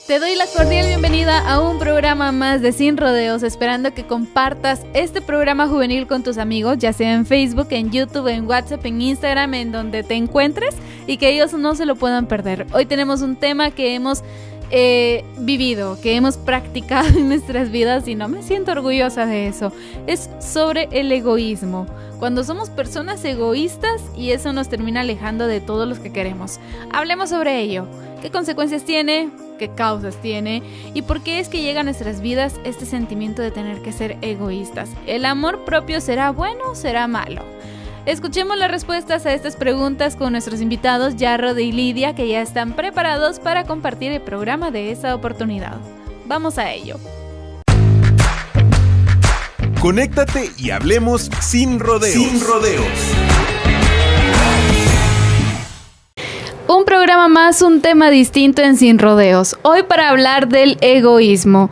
Te doy la cordial bienvenida a un programa más de Sin Rodeos, esperando que compartas este programa juvenil con tus amigos, ya sea en Facebook, en YouTube, en WhatsApp, en Instagram, en donde te encuentres, y que ellos no se lo puedan perder. Hoy tenemos un tema que hemos vivido, que hemos practicado en nuestras vidas y no me siento orgullosa de eso. Es sobre el egoísmo. Cuando somos personas egoístas y eso nos termina alejando de todos los que queremos. Hablemos sobre ello. ¿Qué consecuencias tiene? ¿Qué causas tiene? ¿Y por qué es que llega a nuestras vidas este sentimiento de tener que ser egoístas? ¿El amor propio será bueno o será malo? Escuchemos las respuestas a estas preguntas con nuestros invitados Yarrod y Lidia, que ya están preparados para compartir el programa de esta oportunidad. Vamos a ello. Conéctate y hablemos sin rodeos. Sin rodeos. Un programa más, un tema distinto en Sin Rodeos. Hoy para hablar del egoísmo.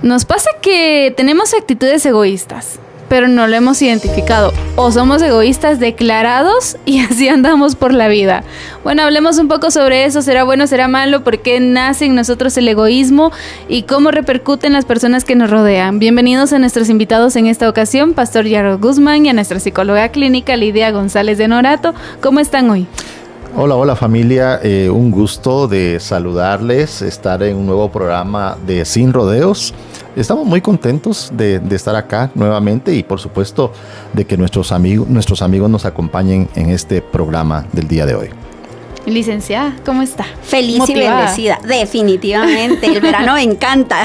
Nos pasa que tenemos actitudes egoístas, pero no lo hemos identificado. O somos egoístas declarados y así andamos por la vida. Bueno, hablemos un poco sobre eso. ¿Será bueno, será malo? ¿Por qué nace en nosotros el egoísmo? ¿Y cómo repercute en las personas que nos rodean? Bienvenidos a nuestros invitados en esta ocasión, Pastor Yarrod Guzmán y a nuestra psicóloga clínica Lidia González de Norato. ¿Cómo están hoy? Hola familia, un gusto de saludarles, estar en un nuevo programa de Sin Rodeos. Estamos muy contentos de estar acá nuevamente y por supuesto de que nuestros amigos nos acompañen en este programa del día de hoy. Licenciada, ¿cómo está? Feliz Motivada. Y bendecida, definitivamente. El verano me encanta.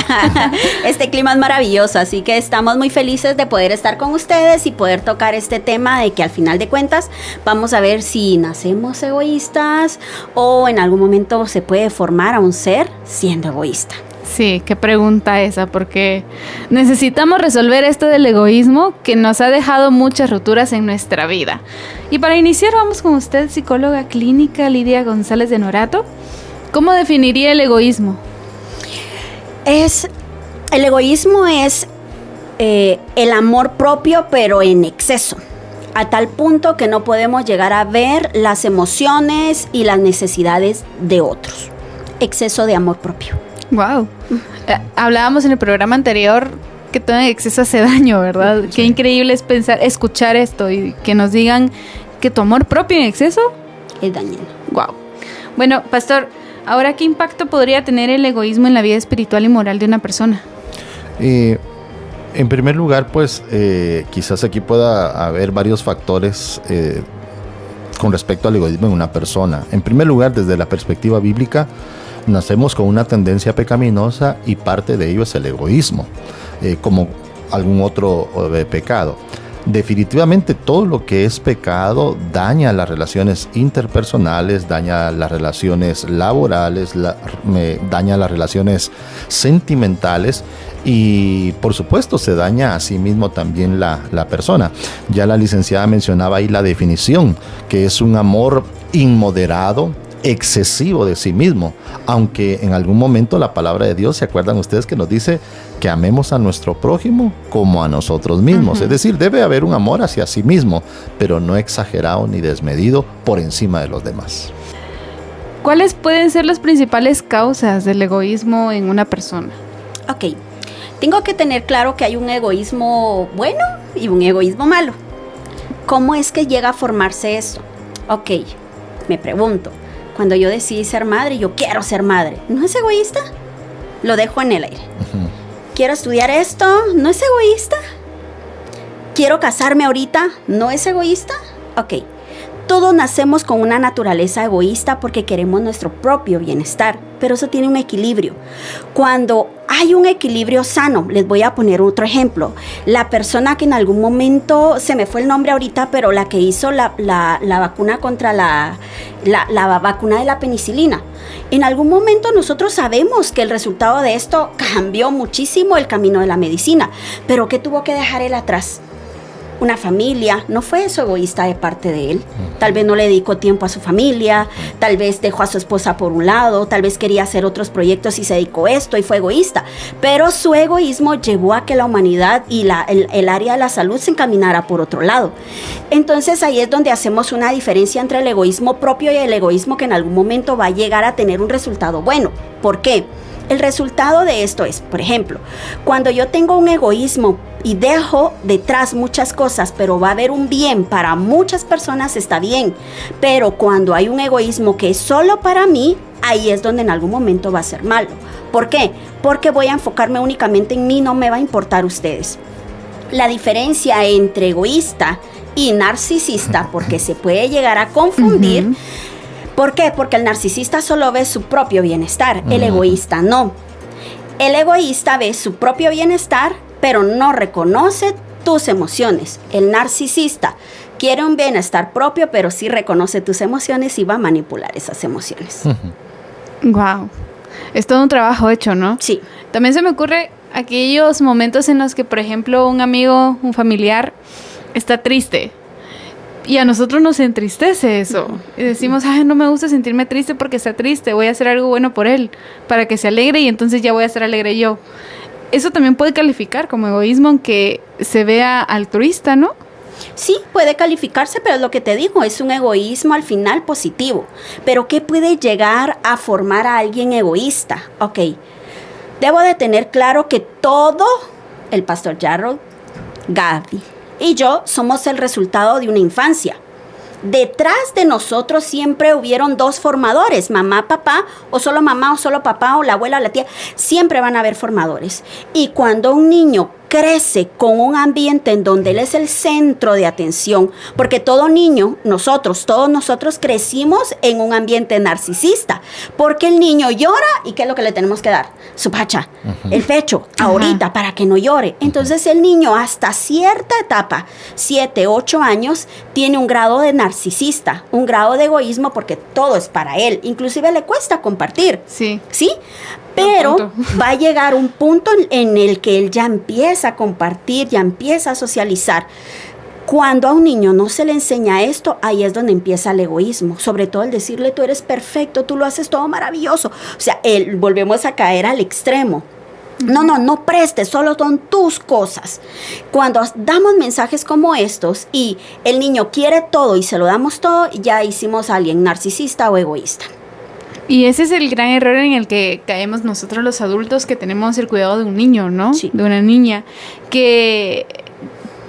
Este clima es maravilloso, así que estamos muy felices de poder estar con ustedes y poder tocar este tema de que al final de cuentas vamos a ver si nacemos egoístas o en algún momento se puede formar a un ser siendo egoísta. Sí, qué pregunta esa, porque necesitamos resolver esto del egoísmo que nos ha dejado muchas rupturas en nuestra vida. Y para iniciar vamos con usted, psicóloga clínica Lidia González de Norato. ¿Cómo definiría el egoísmo? El egoísmo es el amor propio, pero en exceso, a tal punto que no podemos llegar a ver las emociones y las necesidades de otros. Exceso de amor propio. Wow. Hablábamos en el programa anterior que todo en exceso hace daño, ¿verdad? Sí. Qué increíble es escuchar esto y que nos digan que tu amor propio en exceso es dañino. Wow. Bueno, Pastor, ahora, ¿qué impacto podría tener el egoísmo en la vida espiritual y moral de una persona? En primer lugar, pues quizás aquí pueda haber varios factores con respecto al egoísmo en una persona. En primer lugar, desde la perspectiva bíblica, nacemos con una tendencia pecaminosa y parte de ello es el egoísmo, como algún otro pecado. Definitivamente todo lo que es pecado daña las relaciones interpersonales, daña las relaciones laborales, daña las relaciones sentimentales y por supuesto se daña a sí mismo también la persona. Ya la licenciada mencionaba ahí la definición, que es un amor inmoderado, excesivo de sí mismo, aunque en algún momento la palabra de Dios, ¿se acuerdan ustedes que nos dice que amemos a nuestro prójimo como a nosotros mismos? Uh-huh. Es decir, debe haber un amor hacia sí mismo, pero no exagerado ni desmedido por encima de los demás. ¿Cuáles pueden ser las principales causas del egoísmo en una persona? Ok, tengo que tener claro que hay un egoísmo bueno y un egoísmo malo. ¿Cómo es que llega a formarse eso? Ok, me pregunto, cuando yo decidí ser madre, yo quiero ser madre, ¿no es egoísta? Lo dejo en el aire. Uh-huh. Quiero estudiar esto, ¿no es egoísta? Quiero casarme ahorita, ¿no es egoísta? Ok, todos nacemos con una naturaleza egoísta porque queremos nuestro propio bienestar, pero eso tiene un equilibrio. Cuando hay un equilibrio sano, les voy a poner otro ejemplo. La persona que en algún momento, se me fue el nombre ahorita, pero la que hizo la vacuna contra la vacuna de la penicilina. En algún momento nosotros sabemos que el resultado de esto cambió muchísimo el camino de la medicina, pero ¿qué tuvo que dejar él atrás? Una familia. No fue eso egoísta de parte de él. Tal vez no le dedicó tiempo a su familia, tal vez dejó a su esposa por un lado, tal vez quería hacer otros proyectos y se dedicó a esto y fue egoísta, pero su egoísmo llevó a que la humanidad y el área de la salud se encaminara por otro lado. Entonces ahí es donde hacemos una diferencia entre el egoísmo propio y el egoísmo que en algún momento va a llegar a tener un resultado bueno. ¿Por qué? El resultado de esto es, por ejemplo, cuando yo tengo un egoísmo y dejo detrás muchas cosas, pero va a haber un bien para muchas personas, está bien. Pero cuando hay un egoísmo que es solo para mí, ahí es donde en algún momento va a ser malo. ¿Por qué? Porque voy a enfocarme únicamente en mí, no me va a importar ustedes. La diferencia entre egoísta y narcisista, porque se puede llegar a confundir. ¿Por qué? Porque el narcisista solo ve su propio bienestar, el egoísta no. El egoísta ve su propio bienestar, pero no reconoce tus emociones. El narcisista quiere un bienestar propio, pero sí reconoce tus emociones y va a manipular esas emociones. Wow. Es todo un trabajo hecho, ¿no? Sí. También se me ocurre aquellos momentos en los que, por ejemplo, un amigo, un familiar está triste. Y a nosotros nos entristece eso. Y decimos, ay, no me gusta sentirme triste porque está triste. Voy a hacer algo bueno por él para que se alegre y entonces ya voy a ser alegre yo. Eso también puede calificar como egoísmo, aunque se vea altruista, ¿no? Sí, puede calificarse, pero es lo que te digo, es un egoísmo al final positivo. Pero ¿qué puede llegar a formar a alguien egoísta? Ok, debo de tener claro que todo, el pastor Jarrod, Gaby y yo somos el resultado de una infancia. Detrás de nosotros siempre hubieron dos formadores, mamá, papá, o solo papá, o la abuela, o la tía. Siempre van a haber formadores. Y cuando un niño crece con un ambiente en donde él es el centro de atención, porque todo niño, todos nosotros crecimos en un ambiente narcisista, porque el niño llora y ¿qué es lo que le tenemos que dar? Su pacha, el pecho, ahorita, para que no llore. Entonces el niño hasta cierta etapa, 7, 8 años, tiene un grado de narcisista, un grado de egoísmo porque todo es para él, inclusive le cuesta compartir. Sí. ¿Sí? Pero va a llegar un punto en el que él ya empieza a compartir, ya empieza a socializar. Cuando a un niño no se le enseña esto, ahí es donde empieza el egoísmo. Sobre todo el decirle, tú eres perfecto, tú lo haces todo maravilloso. O sea, volvemos a caer al extremo. No prestes, solo son tus cosas. Cuando damos mensajes como estos y el niño quiere todo y se lo damos todo, ya hicimos a alguien narcisista o egoísta. Y ese es el gran error en el que caemos nosotros los adultos que tenemos el cuidado de un niño, ¿no? Sí. De una niña, que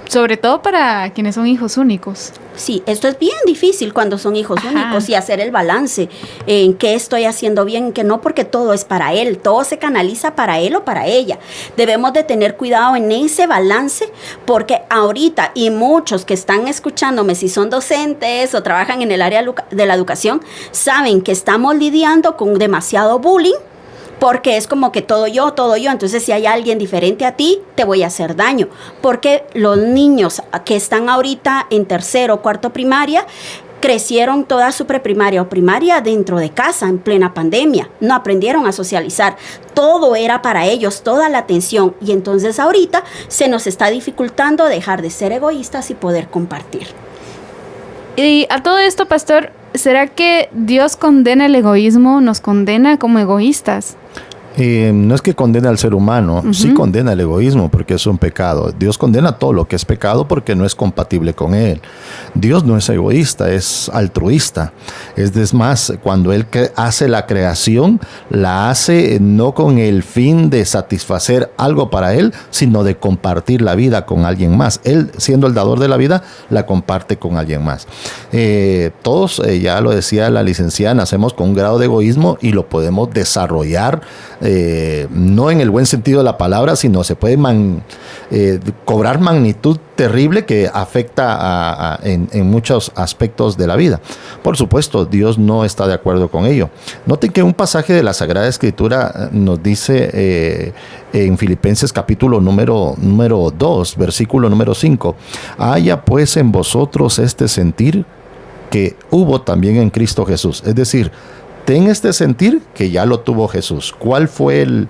sobre todo para quienes son hijos únicos. Sí, esto es bien difícil cuando son hijos únicos y hacer el balance en qué estoy haciendo bien, en qué no, porque todo es para él, todo se canaliza para él o para ella. Debemos de tener cuidado en ese balance porque ahorita, y muchos que están escuchándome, si son docentes o trabajan en el área de la educación, saben que estamos lidiando con demasiado bullying. Porque es como que todo yo, entonces si hay alguien diferente a ti, te voy a hacer daño. Porque los niños que están ahorita en 3º o 4º primaria, crecieron toda su preprimaria o primaria dentro de casa, en plena pandemia. No aprendieron a socializar. Todo era para ellos, toda la atención. Y entonces ahorita se nos está dificultando dejar de ser egoístas y poder compartir. Y a todo esto, pastor, ¿será que Dios condena el egoísmo, nos condena como egoístas? No es que condena al ser humano, sí condena el egoísmo porque es un pecado. Dios condena todo lo que es pecado porque no es compatible con Él. Dios no es egoísta, es altruista. Es más, cuando Él hace la creación, la hace no con el fin de satisfacer algo para Él, sino de compartir la vida con alguien más. Él, siendo el dador de la vida, la comparte con alguien más. Todos, ya lo decía la licenciada, nacemos con un grado de egoísmo y lo podemos desarrollar no en el buen sentido de la palabra, sino se puede cobrar magnitud terrible que afecta en muchos aspectos de la vida. Por supuesto, Dios no está de acuerdo con ello. Noten que un pasaje de la Sagrada Escritura nos dice en Filipenses capítulo número 2, versículo número 5, haya pues en vosotros este sentir que hubo también en Cristo Jesús. Es decir, ten este sentir que ya lo tuvo Jesús. ¿Cuál fue el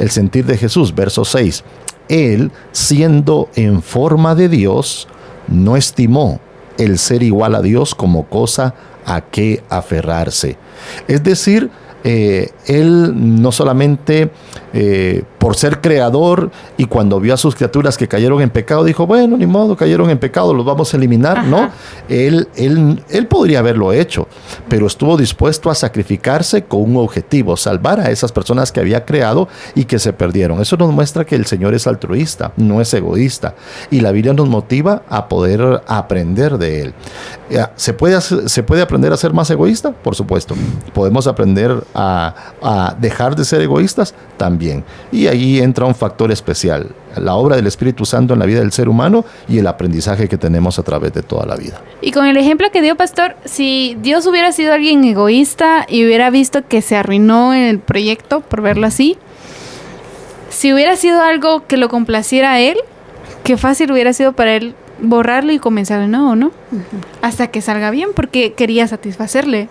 sentir de Jesús? Verso 6. Él, siendo en forma de Dios, no estimó el ser igual a Dios como cosa a que aferrarse. Es decir, él no solamente por ser creador y cuando vio a sus criaturas que cayeron en pecado, dijo, bueno, ni modo, cayeron en pecado, los vamos a eliminar. Ajá. No, él podría haberlo hecho, pero estuvo dispuesto a sacrificarse con un objetivo, salvar a esas personas que había creado y que se perdieron. Eso nos muestra que el Señor es altruista, no es egoísta, y la Biblia nos motiva a poder aprender de él. ¿Se puede aprender a ser más egoísta? Por supuesto. ¿Podemos aprender a dejar de ser egoístas? También. Y ahí entra un factor especial, la obra del Espíritu Santo en la vida del ser humano y el aprendizaje que tenemos a través de toda la vida. Y con el ejemplo que dio Pastor, si Dios hubiera sido alguien egoísta y hubiera visto que se arruinó en el proyecto, por verlo así, si hubiera sido algo que lo complaciera a él, qué fácil hubiera sido para él borrarlo y comenzar de nuevo, ¿no? Hasta que salga bien, porque quería satisfacerle.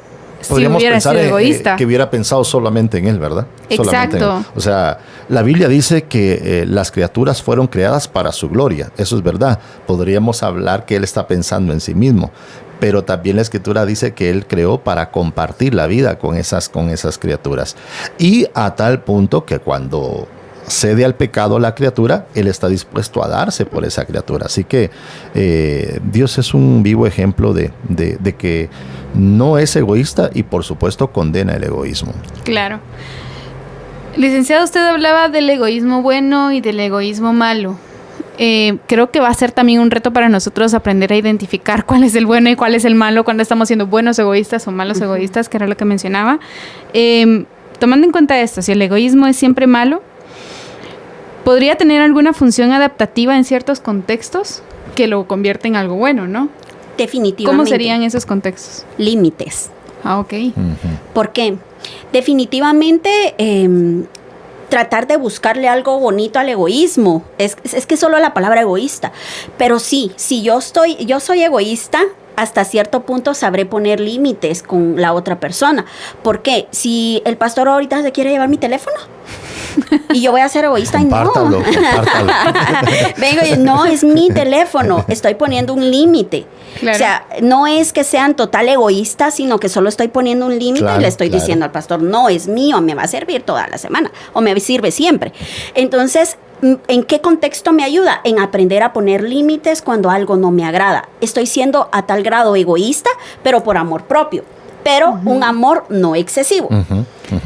Podríamos si hubiera pensar sido egoísta. Que hubiera pensado solamente en él, ¿verdad? Exacto. O sea, la Biblia dice que las criaturas fueron creadas para su gloria. Eso es verdad. Podríamos hablar que él está pensando en sí mismo. Pero también la Escritura dice que él creó para compartir la vida con esas criaturas. Y a tal punto que cuando cede al pecado la criatura, él está dispuesto a darse por esa criatura. Así que Dios es un vivo ejemplo de que no es egoísta y por supuesto condena el egoísmo. Claro. Licenciado, usted hablaba del egoísmo bueno y del egoísmo malo. Creo que va a ser también un reto para nosotros aprender a identificar cuál es el bueno y cuál es el malo cuando estamos siendo buenos egoístas o malos egoístas, que era lo que mencionaba. Tomando en cuenta esto, si el egoísmo es siempre malo, ¿podría tener alguna función adaptativa en ciertos contextos que lo convierte en algo bueno, no? Definitivamente. ¿Cómo serían esos contextos? Límites. Ah, ok. ¿Por qué? Definitivamente tratar de buscarle algo bonito al egoísmo. Es que solo la palabra egoísta. Pero sí, si yo soy egoísta, hasta cierto punto sabré poner límites con la otra persona. ¿Por qué? Si el pastor ahorita se quiere llevar mi teléfono y yo voy a ser egoísta, compártalo. Vengo y no, es mi teléfono, estoy poniendo un límite. Claro. O sea, no es que sean total egoístas, sino que solo estoy poniendo un límite y le estoy diciendo al pastor, no, es mío, me va a servir toda la semana o me sirve siempre. Entonces, ¿en qué contexto me ayuda? En aprender a poner límites cuando algo no me agrada. Estoy siendo a tal grado egoísta, pero por amor propio. Pero un amor no excesivo.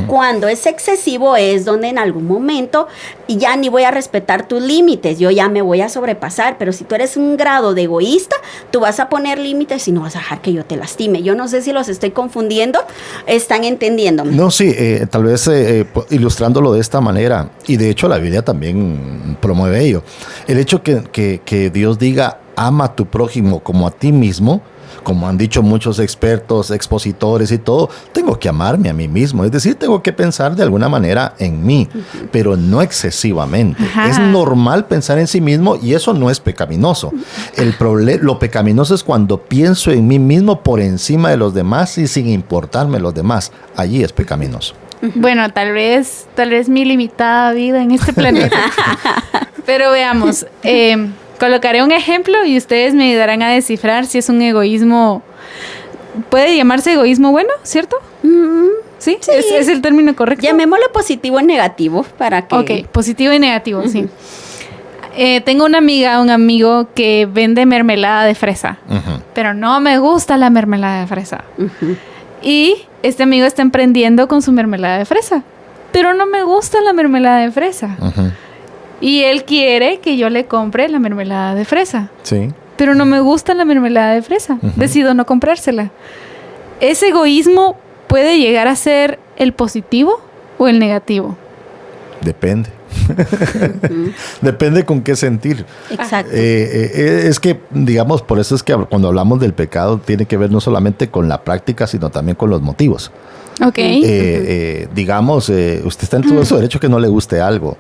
Cuando es excesivo es donde en algún momento ya ni voy a respetar tus límites, yo ya me voy a sobrepasar. Pero si tú eres un grado de egoísta, tú vas a poner límites y no vas a dejar que yo te lastime. Yo no sé si los estoy confundiendo, ¿están entendiéndome? No, sí, tal vez ilustrándolo de esta manera, y de hecho la Biblia también promueve ello. El hecho que Dios diga, ama a tu prójimo como a ti mismo, como han dicho muchos expertos, expositores y todo, tengo que amarme a mí mismo. Es decir, tengo que pensar de alguna manera en mí, pero no excesivamente. Ajá. Es normal pensar en sí mismo y eso no es pecaminoso. Lo pecaminoso es cuando pienso en mí mismo por encima de los demás y sin importarme los demás. Allí es pecaminoso. Bueno, tal vez mi limitada vida en este planeta. Pero veamos, colocaré un ejemplo y ustedes me ayudarán a descifrar si es un egoísmo. ¿Puede llamarse egoísmo bueno, cierto? ¿Sí? Sí. ¿Es el término correcto? Llamémoslo positivo y negativo para que... Ok, positivo y negativo, sí. Tengo una amiga, un amigo que vende mermelada de fresa, pero no me gusta la mermelada de fresa. Y este amigo está emprendiendo con su mermelada de fresa, pero no me gusta la mermelada de fresa. Y él quiere que yo le compre la mermelada de fresa. Sí. Pero no me gusta la mermelada de fresa. Decido no comprársela. ¿Ese egoísmo puede llegar a ser el positivo o el negativo? Depende. Depende con qué sentir. Exacto. Es que, digamos, por eso es que cuando hablamos del pecado tiene que ver no solamente con la práctica, sino también con los motivos. Ok. Digamos, usted está en todo su derecho que no le guste algo,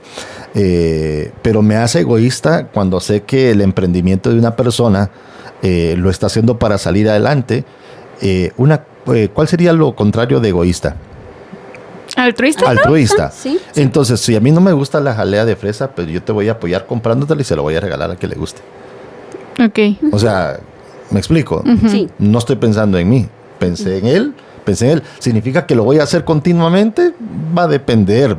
pero me hace egoísta cuando sé que el emprendimiento de una persona lo está haciendo para salir adelante. ¿Cuál sería lo contrario de egoísta? ¿Altruista? Altruista. Sí. Entonces, si a mí no me gusta la jalea de fresa, pues yo te voy a apoyar comprándotela y se lo voy a regalar a que le guste. Ok. O sea, ¿me explico? Sí. No estoy pensando en mí. Pensé en él, Pensé en él. ¿Significa que lo voy a hacer continuamente? Va a depender.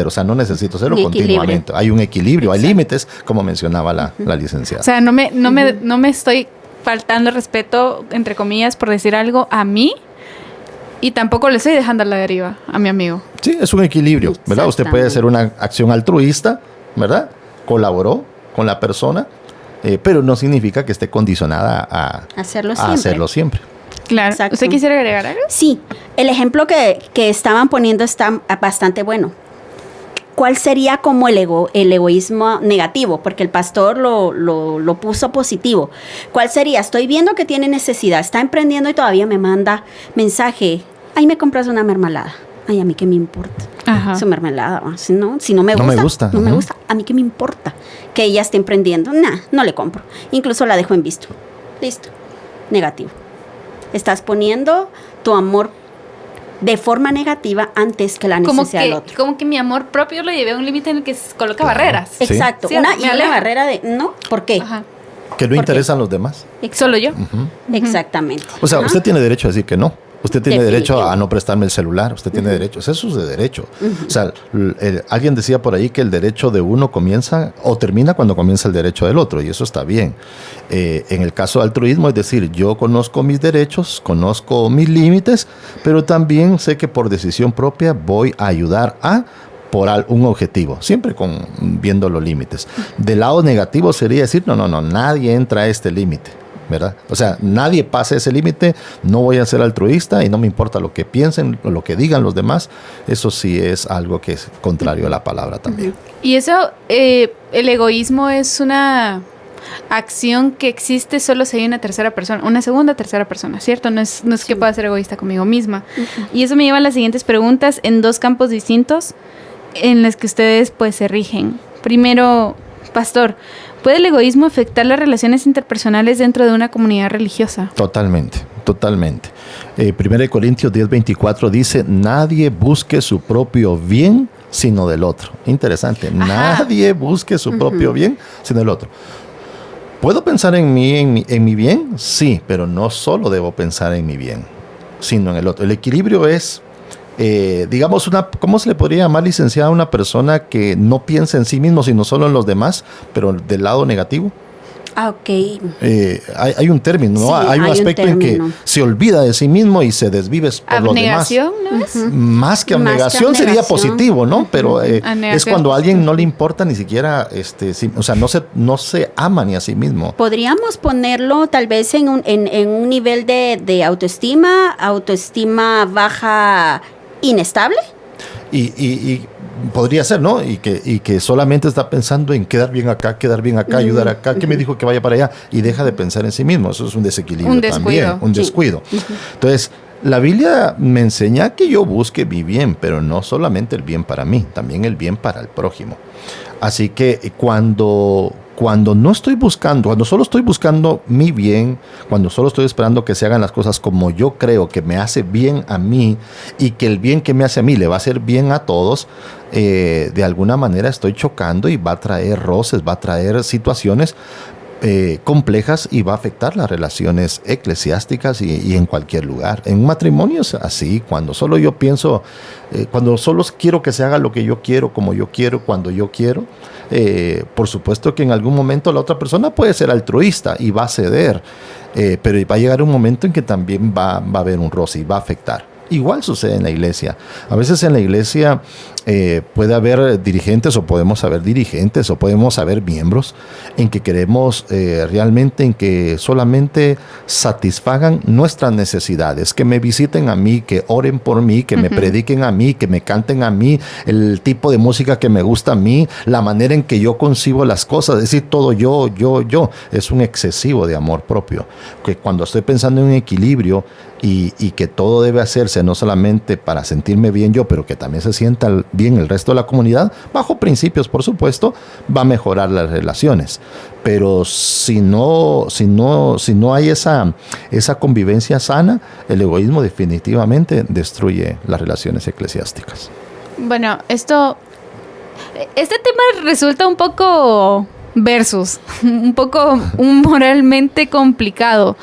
O sea, no necesito hacerlo continuamente. Hay un equilibrio, hay límites, como mencionaba la licenciada. O sea, no me estoy faltando respeto, entre comillas, por decir algo a mí, y tampoco le estoy dejando a la deriva a mi amigo. Sí, es un equilibrio, ¿verdad? Usted puede hacer una acción altruista, ¿verdad? Colaboró con la persona, pero no significa que esté condicionada a hacerlo siempre. Claro. Exacto. ¿Usted quisiera agregar algo? Sí, el ejemplo que estaban poniendo está bastante bueno. ¿Cuál sería como el egoísmo negativo? Porque el pastor lo puso positivo. ¿Cuál sería? Estoy viendo que tiene necesidad, está emprendiendo y todavía me manda mensaje. Ay, me compras una mermelada. Ay, a mí qué me importa. Ajá. Su mermelada. Si no me gusta. No me gusta. A mí qué me importa que ella esté emprendiendo. No le compro. Incluso la dejo en visto. Listo. Negativo. Estás poniendo tu amor de forma negativa antes que la necesidad del otro. Como que mi amor propio lo llevé a un límite en el que se coloca barreras. Sí. Exacto. Sí, Una barrera de no, ¿por qué? Ajá. Que no interesan los demás. Solo yo. Exactamente. O sea, usted tiene derecho a decir que no. Usted tiene derecho a no prestarme el celular. Usted tiene derecho. Eso es de derecho. O sea, alguien decía por ahí que el derecho de uno comienza o termina cuando comienza el derecho del otro. Y eso está bien. En el caso de altruismo, es decir, yo conozco mis derechos, conozco mis límites, pero también sé que por decisión propia voy a ayudar por un objetivo, siempre viendo los límites. Del lado negativo sería decir, no, nadie entra a este límite, ¿verdad? O sea, nadie pasa ese límite, no voy a ser altruista y no me importa lo que piensen o lo que digan los demás. Eso sí es algo que es contrario a la palabra también. Y eso, el egoísmo es una acción que existe solo si hay una tercera persona, una segunda tercera persona, ¿cierto? No es que pueda ser egoísta conmigo misma. Y eso me lleva a las siguientes preguntas en dos campos distintos en los que ustedes pues se rigen. Primero, pastor, ¿puede el egoísmo afectar las relaciones interpersonales dentro de una comunidad religiosa? Totalmente. 1 Corintios 10:24 dice, nadie busque su propio bien sino del otro. Interesante. Ajá. Nadie busque su propio bien sino del otro. ¿Puedo pensar en mi bien? Sí, pero no solo debo pensar en mi bien, sino en el otro. El equilibrio es, digamos, ¿cómo se le podría llamar, licenciada, a una persona que no piensa en sí mismo, sino solo en los demás, pero del lado negativo? Ok. Hay un término, ¿no? Sí, hay un aspecto en que se olvida de sí mismo y se desvive por los demás. Abnegación, ¿no es? Más que abnegación sería positivo, ¿no? Pero es cuando a alguien no le importa ni siquiera, o sea, no se ama ni a sí mismo. Podríamos ponerlo tal vez en un nivel de autoestima baja, inestable. Y podría ser, ¿no? Y que solamente está pensando en quedar bien acá, ayudar acá. ¿Qué me dijo que vaya para allá? Y deja de pensar en sí mismo. Eso es un desequilibrio también. Un descuido. Entonces, la Biblia me enseña que yo busque mi bien, pero no solamente el bien para mí, también el bien para el prójimo. Así que cuando no estoy buscando, cuando solo estoy buscando mi bien, cuando solo estoy esperando que se hagan las cosas como yo creo que me hace bien a mí y que el bien que me hace a mí le va a hacer bien a todos, de alguna manera estoy chocando y va a traer roces, va a traer situaciones complejas y va a afectar las relaciones eclesiásticas y en cualquier lugar. En un matrimonio es así, cuando solo yo pienso, cuando solo quiero que se haga lo que yo quiero, como yo quiero, cuando yo quiero, por supuesto que en algún momento la otra persona puede ser altruista y va a ceder, pero va a llegar un momento en que también va a haber un roce y va a afectar. Igual sucede en la iglesia. A veces en la iglesia puede haber dirigentes o podemos haber dirigentes o podemos haber miembros en que queremos realmente en que solamente satisfagan nuestras necesidades, que me visiten a mí, que oren por mí, que me prediquen a mí, que me canten a mí, el tipo de música que me gusta a mí, la manera en que yo concibo las cosas, es decir, todo yo. Es un excesivo de amor propio. Que cuando estoy pensando en un equilibrio y que todo debe hacerse no solamente para sentirme bien yo, pero que también se sienta bien el resto de la comunidad, bajo principios, por supuesto, va a mejorar las relaciones. Pero si no hay esa convivencia sana, el egoísmo definitivamente destruye las relaciones eclesiásticas. Bueno, este tema resulta un poco un poco moralmente complicado,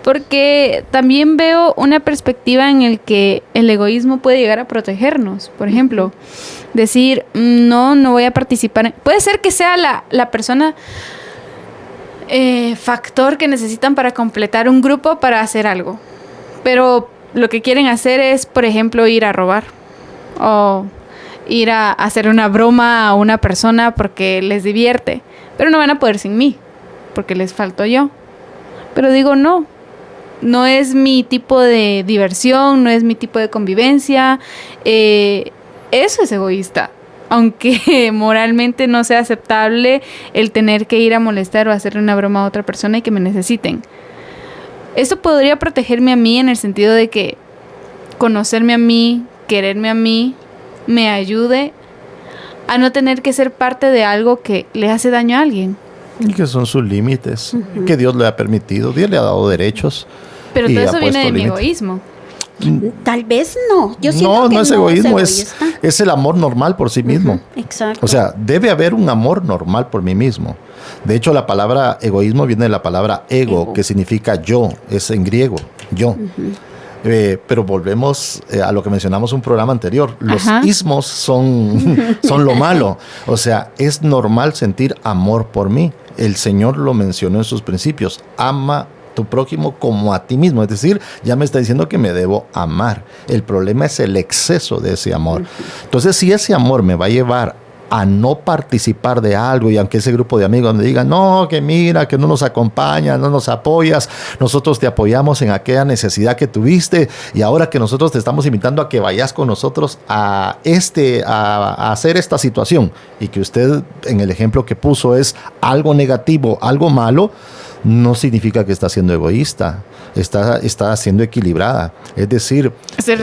Porque también veo una perspectiva en el que el egoísmo puede llegar a protegernos. Por ejemplo, decir, no voy a participar. Puede ser que sea la persona factor que necesitan para completar un grupo para hacer algo. Pero lo que quieren hacer es, por ejemplo, ir a robar o ir a hacer una broma a una persona porque les divierte. Pero no van a poder sin mí, porque les falto yo. Pero digo, no es mi tipo de diversión, no es mi tipo de convivencia. Eso es egoísta. Aunque moralmente no sea aceptable el tener que ir a molestar o hacerle una broma a otra persona y que me necesiten. Esto podría protegerme a mí en el sentido de que conocerme a mí, quererme a mí, me ayude a no tener que ser parte de algo que le hace daño a alguien. Y que son sus límites, que Dios le ha permitido, Dios le ha dado derechos. Pero todo eso viene de mi egoísmo. Tal vez no. Yo siento que no es egoísmo, es el amor normal por sí mismo. Exacto. O sea, debe haber un amor normal por mí mismo. De hecho, la palabra egoísmo viene de la palabra ego, que significa yo, es en griego, yo. Pero volvemos a lo que mencionamos en un programa anterior. Los ismos son lo malo. O sea, es normal sentir amor por mí. El Señor lo mencionó en sus principios. Ama tu prójimo como a ti mismo. Es decir, ya me está diciendo que me debo amar. El problema es el exceso de ese amor. Entonces, si ese amor me va a llevar a no participar de algo, y aunque ese grupo de amigos me digan, no, que mira, que no nos acompañas, no nos apoyas, nosotros te apoyamos en aquella necesidad que tuviste, y ahora que nosotros te estamos invitando a que vayas con nosotros a hacer esta situación, y que usted en el ejemplo que puso es algo negativo, algo malo, no significa que está siendo egoísta, está siendo equilibrada. Es decir, se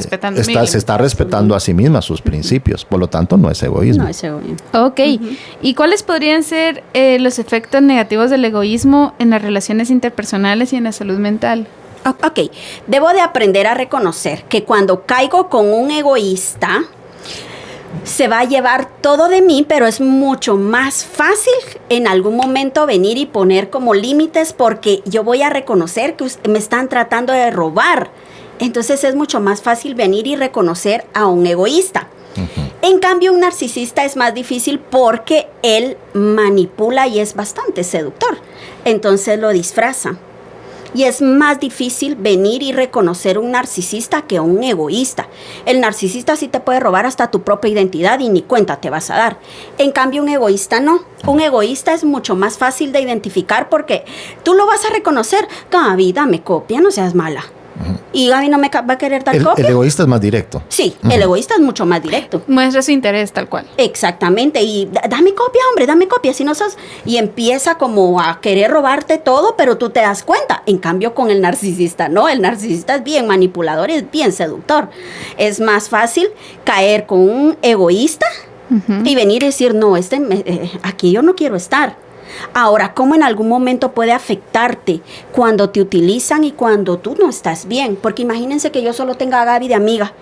está respetando a sí misma sus principios, por lo tanto no es egoísmo. No es egoísmo. Ok, ¿y cuáles podrían ser los efectos negativos del egoísmo en las relaciones interpersonales y en la salud mental? Ok, debo de aprender a reconocer que cuando caigo con un egoísta, se va a llevar todo de mí, pero es mucho más fácil en algún momento venir y poner como límites, porque yo voy a reconocer que me están tratando de robar. Entonces es mucho más fácil venir y reconocer a un egoísta. En cambio, un narcisista es más difícil porque él manipula y es bastante seductor. Entonces lo disfraza. Y es más difícil venir y reconocer un narcisista que un egoísta. El narcisista sí te puede robar hasta tu propia identidad y ni cuenta te vas a dar. En cambio, un egoísta no. Un egoísta es mucho más fácil de identificar porque tú lo vas a reconocer. Gaby, dame copia, no seas mala. Y Gaby no me va a querer dar copia. El egoísta es más directo. Sí, el egoísta es mucho más directo. Muestra su interés tal cual. Exactamente. Y dame copia, hombre, dame copia. Si no sos... Y empieza como a querer robarte todo, pero tú te das cuenta. En cambio, con el narcisista, no. El narcisista es bien manipulador, es bien seductor. Es más fácil caer con un egoísta y venir y decir, no, aquí yo no quiero estar. Ahora, ¿cómo en algún momento puede afectarte cuando te utilizan y cuando tú no estás bien? Porque imagínense que yo solo tenga a Gaby de amiga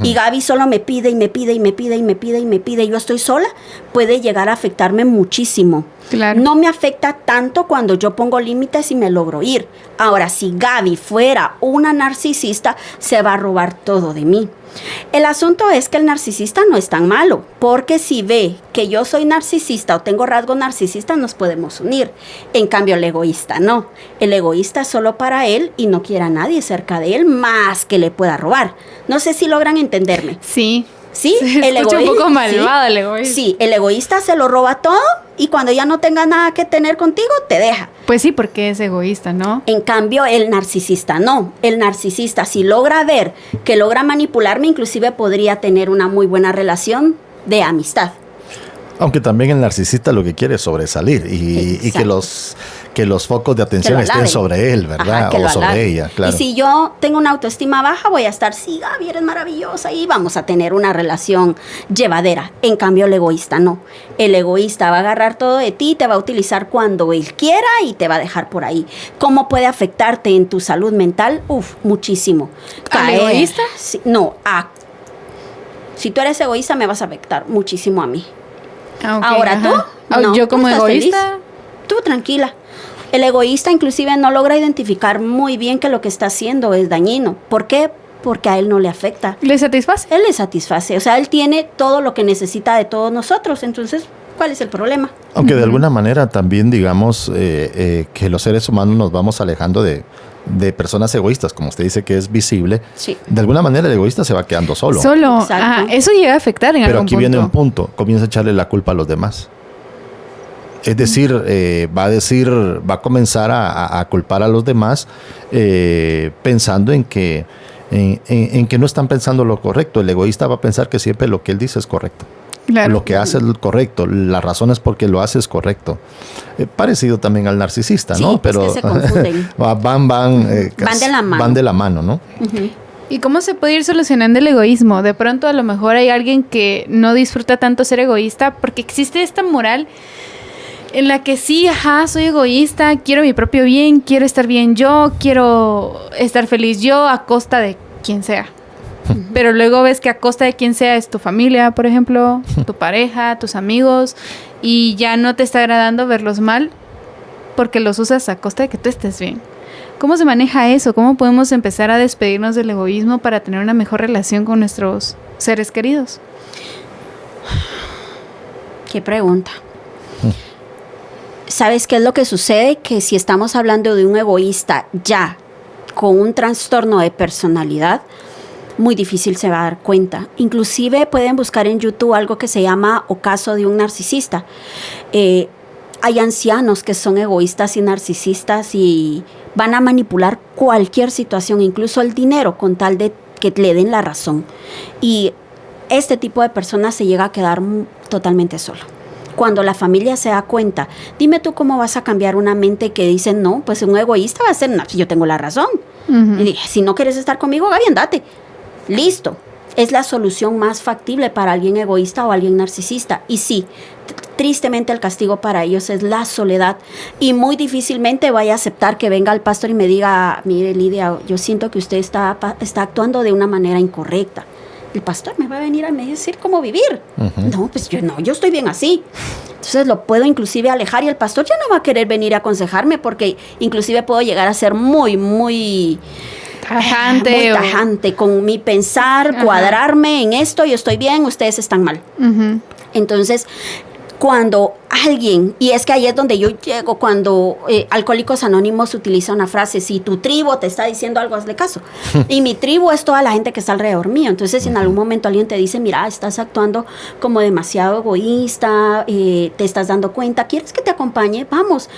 y Gaby solo me pide y me pide y me pide y me pide y me pide y yo estoy sola, puede llegar a afectarme muchísimo. Claro. No me afecta tanto cuando yo pongo límites y me logro ir. Ahora, si Gaby fuera una narcisista, se va a robar todo de mí. El asunto es que el narcisista no es tan malo, porque si ve que yo soy narcisista o tengo rasgos narcisistas, nos podemos unir. En cambio, el egoísta no. El egoísta es solo para él y no quiere a nadie cerca de él más que le pueda robar. No sé si logran entenderme. Sí. Sí, el egoísta. Un poco malvado, ¿sí? El egoísta. Sí, el egoísta se lo roba todo y cuando ya no tenga nada que tener contigo, te deja. Pues sí, porque es egoísta, ¿no? En cambio, el narcisista no. El narcisista, si logra ver que logra manipularme, inclusive podría tener una muy buena relación de amistad. Aunque también el narcisista lo que quiere es sobresalir y que los focos de atención estén sobre él, ¿verdad? Ajá, o sobre ella, claro. Y si yo tengo una autoestima baja, voy a estar, sí, Gaby, eres maravillosa, y vamos a tener una relación llevadera. En cambio, el egoísta no. El egoísta va a agarrar todo de ti, te va a utilizar cuando él quiera y te va a dejar por ahí. ¿Cómo puede afectarte en tu salud mental? Muchísimo. ¿Al egoísta? Sí, no, si tú eres egoísta, me vas a afectar muchísimo a mí. Okay, ahora tú, yo como egoísta, tú tranquila. El egoísta inclusive no logra identificar muy bien que lo que está haciendo es dañino. ¿Por qué? Porque a él no le afecta. ¿Le satisface? Él le satisface, o sea, él tiene todo lo que necesita de todos nosotros, entonces, ¿cuál es el problema? Aunque de alguna manera también digamos que los seres humanos nos vamos alejando de personas egoístas, como usted dice que es visible, Sí. de alguna manera el egoísta se va quedando solo. Exacto. Ajá, eso llega a afectar en Pero algún aquí punto. viene un punto, comienza a echarle la culpa a los demás. Es decir, va a comenzar a culpar a los demás pensando en que no están pensando lo correcto. El egoísta va a pensar que siempre lo que él dice es correcto. Claro. Lo que hace es correcto, las razones por qué lo hace es correcto. Parecido también al narcisista, Sí, ¿no? pues que se confunden. van de la mano. Van de la mano, ¿no? Ujú. ¿Y cómo se puede ir solucionando el egoísmo? De pronto a lo mejor hay alguien que no disfruta tanto ser egoísta porque existe esta moral en la que sí, ajá, soy egoísta, quiero mi propio bien, quiero estar bien yo, quiero estar feliz yo a costa de quien sea. Pero luego ves que a costa de quien sea es tu familia, por ejemplo, tu pareja, tus amigos, y ya no te está agradando verlos mal porque los usas a costa de que tú estés bien. ¿Cómo se maneja eso? ¿Cómo podemos empezar a despedirnos del egoísmo para tener una mejor relación con nuestros seres queridos? Qué pregunta. ¿Sabes qué es lo que sucede? Que si estamos hablando de un egoísta ya con un trastorno de personalidad, muy difícil se va a dar cuenta. Inclusive pueden buscar en YouTube algo que se llama Ocaso de un narcisista. Hay ancianos que son egoístas y narcisistas y van a manipular cualquier situación, incluso el dinero, con tal de que le den la razón. Y este tipo de personas se llega a quedar totalmente solo. Cuando la familia se da cuenta, dime tú cómo vas a cambiar una mente que dice, no, pues un egoísta va a ser, no, yo tengo la razón. Ujú. Y si no quieres estar conmigo, Gaby, andate. Listo. Es la solución más factible para alguien egoísta o alguien narcisista. Y sí, tristemente el castigo para ellos es la soledad. Y muy difícilmente vaya a aceptar que venga el pastor y me diga, mire Lidia, yo siento que usted está actuando de una manera incorrecta. El pastor me va a venir a decir cómo vivir. Ujú. No, pues yo estoy bien así. Entonces lo puedo inclusive alejar y el pastor ya no va a querer venir a aconsejarme porque inclusive puedo llegar a ser muy tajante con mi pensar, Ajá. cuadrarme en esto, yo estoy bien, ustedes están mal. Ujú. Entonces, cuando alguien, y es que ahí es donde yo llego, cuando Alcohólicos Anónimos utiliza una frase, si tu tribu te está diciendo algo, hazle caso. Y mi tribu es toda la gente que está alrededor mío. Entonces, si en algún momento alguien te dice, mira, estás actuando como demasiado egoísta, te estás dando cuenta, ¿quieres que te acompañe? Vamos,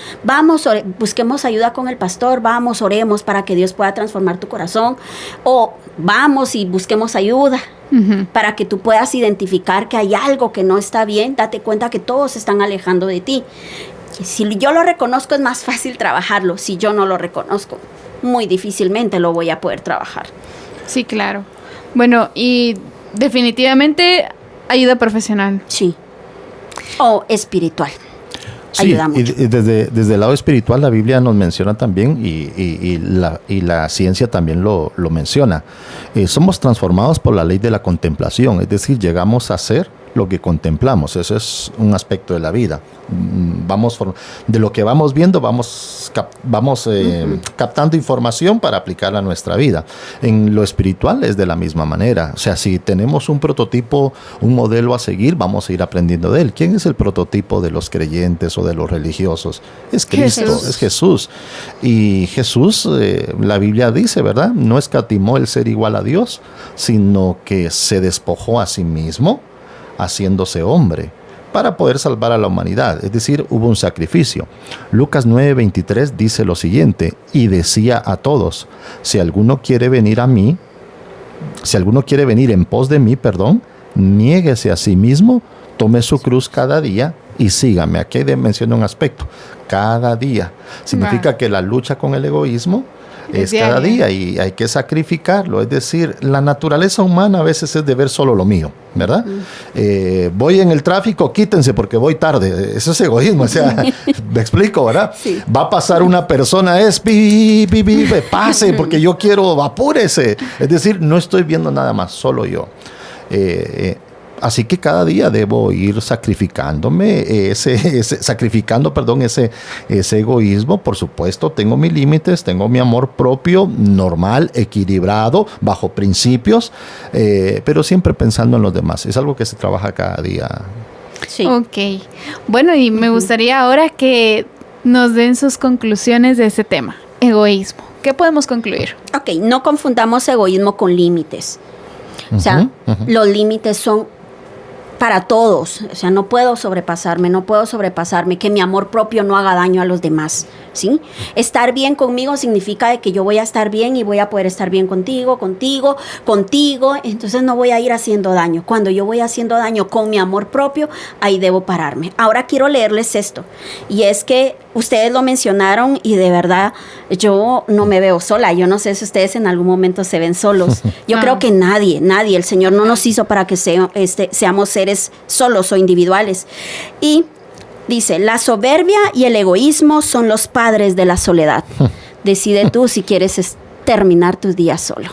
busquemos ayuda con el pastor, vamos, oremos para que Dios pueda transformar tu corazón. O vamos y busquemos ayuda. Ujú. Para que tú puedas identificar que hay algo que no está bien, date cuenta que todos se están alejando de ti. Si yo lo reconozco es más fácil trabajarlo, si yo no lo reconozco, muy difícilmente lo voy a poder trabajar. Sí, claro. Bueno, y definitivamente ayuda profesional. Sí. O espiritual. Sí, Ayuda mucho. y desde el lado espiritual la Biblia nos menciona también y la ciencia también lo menciona. Somos transformados por la ley de la contemplación, es decir, llegamos a ser lo que contemplamos. Eso es un aspecto de la vida. De lo que vamos viendo, vamos captando información para aplicarla a nuestra vida. En lo espiritual es de la misma manera. O sea, si tenemos un prototipo, un modelo a seguir, vamos a ir aprendiendo de él. ¿Quién es el prototipo de los creyentes o de los religiosos? Es Cristo, Jesús. es Jesús. Y Jesús, la Biblia dice, ¿verdad? No escatimó el ser igual a Dios, sino que se despojó a sí mismo, haciéndose hombre, para poder salvar a la humanidad. Es decir, hubo un sacrificio. Lucas 9:23 dice lo siguiente, y decía a todos, si alguno quiere venir en pos de mí, niéguese a sí mismo, tome su cruz cada día y sígame. Aquí menciona un aspecto, cada día. Significa que la lucha con el egoísmo es cada día y hay que sacrificarlo. Es decir, la naturaleza humana a veces es de ver solo lo mío, ¿verdad? Voy en el tráfico, quítense porque voy tarde. Eso es egoísmo, o sea, me explico, ¿verdad? Sí. Va a pasar una persona, pase porque yo quiero, apúrese. Es decir, no estoy viendo nada más, solo yo. Así que cada día debo ir sacrificándome, sacrificando ese egoísmo. Por supuesto, tengo mis límites, tengo mi amor propio, normal, equilibrado, bajo principios, pero siempre pensando en los demás. Es algo que se trabaja cada día. Sí. Ok. Bueno, y me gustaría ahora que nos den sus conclusiones de ese tema, egoísmo. ¿Qué podemos concluir? Ok, no confundamos egoísmo con límites. O sea, los límites son para todos. O sea, no puedo sobrepasarme, que mi amor propio no haga daño a los demás, ¿sí? Estar bien conmigo significa de que yo voy a estar bien y voy a poder estar bien contigo, entonces no voy a ir haciendo daño. Cuando yo voy haciendo daño con mi amor propio, ahí debo pararme. Ahora quiero leerles esto, y es que ustedes lo mencionaron y de verdad yo no me veo sola. Yo no sé si ustedes en algún momento se ven solos. Yo creo que nadie, el Señor no nos hizo para que seamos seres solos o individuales. Y dice, la soberbia y el egoísmo son los padres de la soledad. Decide tú si quieres terminar tus días solo.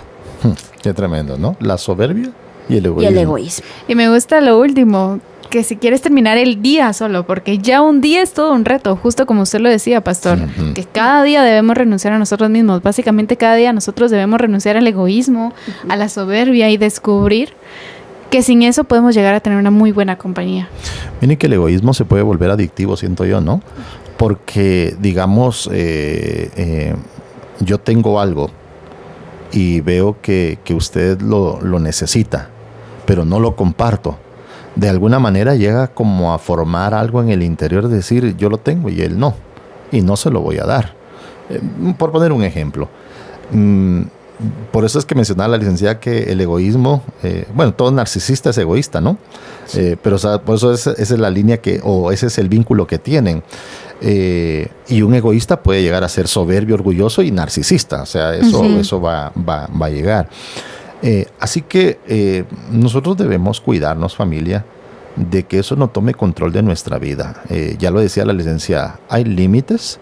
Qué tremendo, ¿no? La soberbia y el egoísmo. Y me gusta lo último, que si quieres terminar el día solo, porque ya un día es todo un reto, justo como usted lo decía, pastor, que cada día debemos renunciar a nosotros mismos. Básicamente cada día nosotros debemos renunciar al egoísmo, a la soberbia y descubrir que sin eso podemos llegar a tener una muy buena compañía. Miren que el egoísmo se puede volver adictivo, siento yo, ¿no? Porque, digamos, yo tengo algo y veo que usted lo necesita, pero no lo comparto. De alguna manera llega como a formar algo en el interior, de decir, yo lo tengo y él no, y no se lo voy a dar. Por poner un ejemplo, por eso es que mencionaba la licenciada que el egoísmo, todo narcisista es egoísta, ¿no? Pero o sea, por eso esa es la línea ese es el vínculo que tienen. Y un egoísta puede llegar a ser soberbio, orgulloso y narcisista. O sea, eso va a llegar. Así que nosotros debemos cuidarnos, familia, de que eso no tome control de nuestra vida. Ya lo decía la licenciada, hay límites,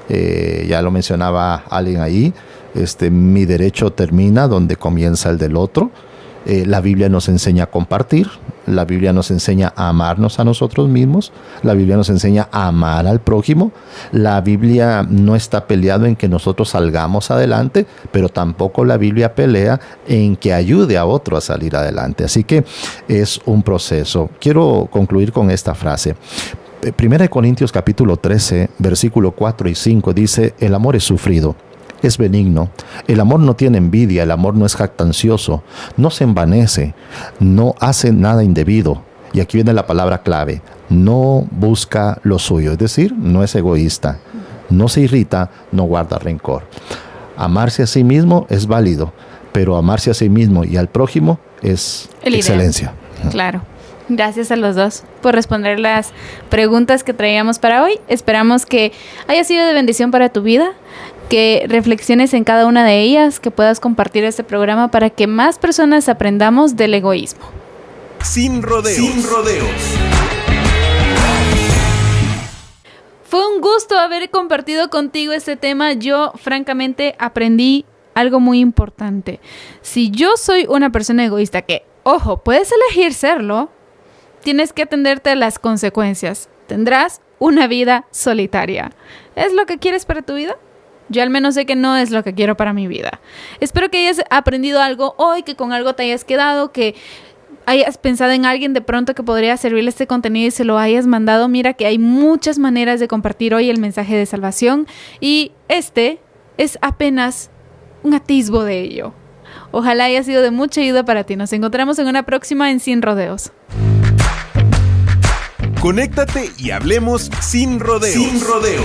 ya lo mencionaba alguien ahí, mi derecho termina donde comienza el del otro. La Biblia nos enseña a compartir, la Biblia nos enseña a amarnos a nosotros mismos, la Biblia nos enseña a amar al prójimo. La Biblia no está peleado en que nosotros salgamos adelante, pero tampoco la Biblia pelea en que ayude a otro a salir adelante. Así que es un proceso. Quiero concluir con esta frase. 1 Corintios capítulo 13, versículo 4 y 5 dice, el amor es sufrido, es benigno, el amor no tiene envidia, el amor no es jactancioso, no se envanece, no hace nada indebido. Y aquí viene la palabra clave, no busca lo suyo, es decir, no es egoísta, no se irrita, no guarda rencor. Amarse a sí mismo es válido, pero amarse a sí mismo y al prójimo es excelencia. Claro. Gracias a los dos por responder las preguntas que traíamos para hoy. Esperamos que haya sido de bendición para tu vida, que reflexiones en cada una de ellas, que puedas compartir este programa para que más personas aprendamos del egoísmo. Sin rodeos. Sin rodeos. Fue un gusto haber compartido contigo este tema. Yo, francamente, aprendí algo muy importante. Si yo soy una persona egoísta, que, ojo, puedes elegir serlo, tienes que atenderte a las consecuencias. Tendrás una vida solitaria. ¿Es lo que quieres para tu vida? Yo al menos sé que no es lo que quiero para mi vida. Espero que hayas aprendido algo hoy, que con algo te hayas quedado, que hayas pensado en alguien de pronto que podría servirle este contenido y se lo hayas mandado. Mira que hay muchas maneras de compartir hoy el mensaje de salvación y este es apenas un atisbo de ello. Ojalá haya sido de mucha ayuda para ti. Nos encontramos en una próxima en Sin Rodeos. Conéctate y hablemos sin rodeos. Sin rodeos.